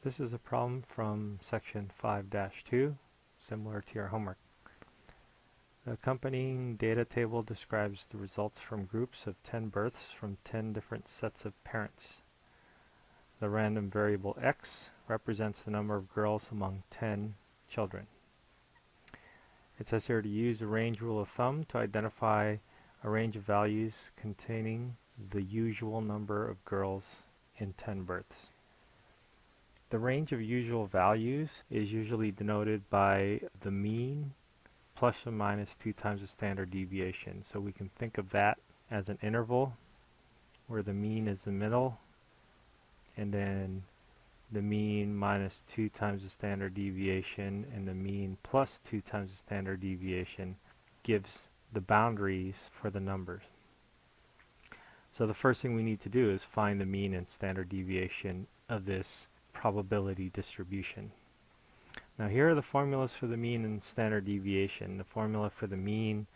This is a problem from section 5-2, similar to your homework. The accompanying data table describes the results from groups of 10 births from 10 different sets of parents. The random variable x represents the number of girls among 10 children. It says here to use the range rule of thumb to identify a range of values containing the usual number of girls in 10 births. The range of usual values is usually denoted by the mean plus or minus 2 times the standard deviation. So we can think of that as an interval where the mean is the middle and then the mean minus 2 times the standard deviation and the mean plus 2 times the standard deviation gives the boundaries for the numbers. So the first thing we need to do is find the mean and standard deviation of this probability distribution. Now here are the formulas for the mean and standard deviation. The formula for the mean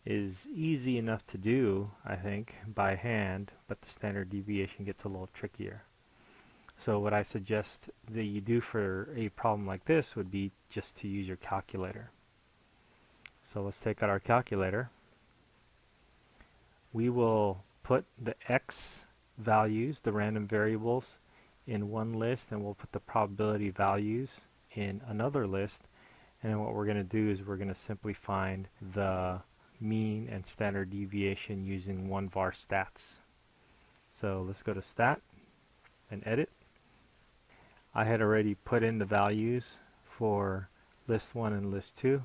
is easy enough to do, I think, by hand, but the standard deviation gets a little trickier. So what I suggest that you do for a problem like this would be just to use your calculator. So let's take out our calculator. We will put the x values, the random variables, in one list, and we'll put the probability values in another list. And then what we're going to do is we're going to simply find the mean and standard deviation using one var stats. So let's go to stat and edit. I had already put in the values for list 1 and list 2.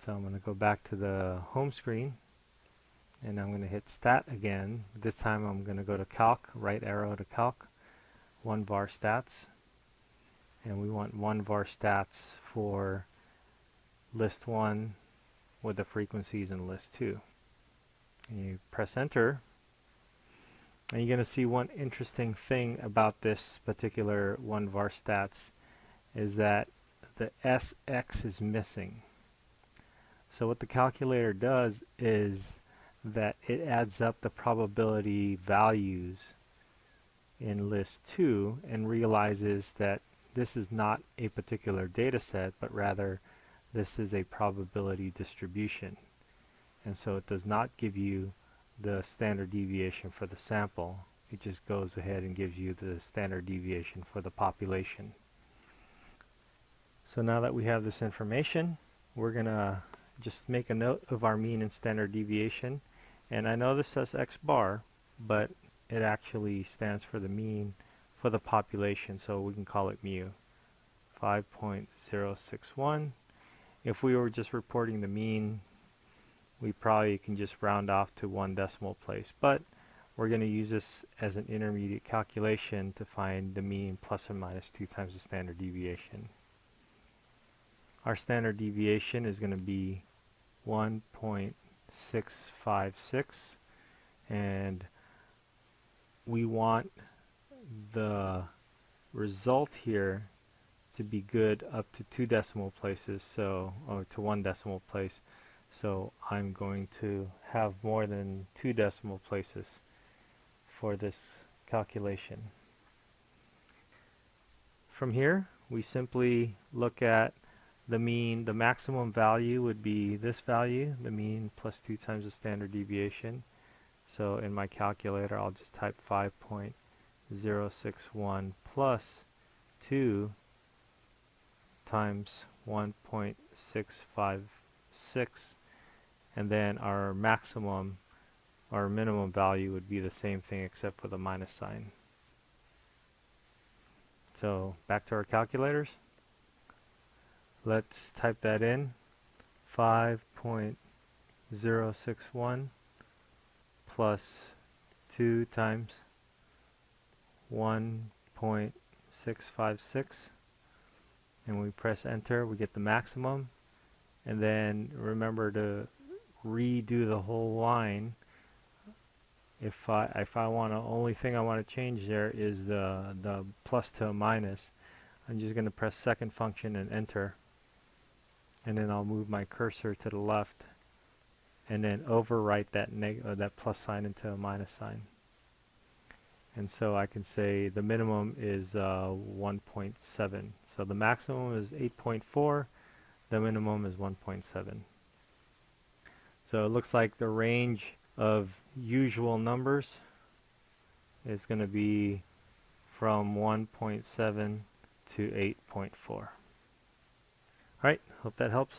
So I'm going to go back to the home screen and I'm going to hit stat again. This time I'm going to go to calc, right arrow to calc, one var stats, and we want one var stats for list 1 with the frequencies in list 2. And you press enter, and you're going to see one interesting thing about this particular one var stats is that the SX is missing. So what the calculator does is that it adds up the probability values in list 2 and realizes that this is not a particular data set, but rather this is a probability distribution. And so it does not give you the standard deviation for the sample. It just goes ahead and gives you the standard deviation for the population. So now that we have this information, we're going to just make a note of our mean and standard deviation. And I know this says x bar, but it actually stands for the mean for the population, so we can call it mu. 5.061. If we were just reporting the mean, we probably can just round off to 1 decimal place, but we're going to use this as an intermediate calculation to find the mean plus or minus 2 times the standard deviation. Our standard deviation is going to be 1.656, and we want the result here to be good up to 2 decimal places, so or to 1 decimal place. So I'm going to have more than 2 decimal places for this calculation. From here, we simply look at the mean. The maximum value would be this value, the mean plus 2 times the standard deviation. So in my calculator, I'll just type 5.061 plus 2 times 1.656, and then our maximum or minimum value would be the same thing except for the minus sign. So back to our calculators. Let's type that in. 5.061 plus 2 times 1.656, and we press enter, we get the maximum. And then remember to redo the whole line. If I want to, only thing I want to change there is the plus to a minus. I'm just going to press second function and enter, and then I'll move my cursor to the left and then overwrite that plus sign into a minus sign. And so I can say the minimum is 1.7. So the maximum is 8.4, the minimum is 1.7. So it looks like the range of usual numbers is going to be from 1.7 to 8.4. Alright, hope that helps.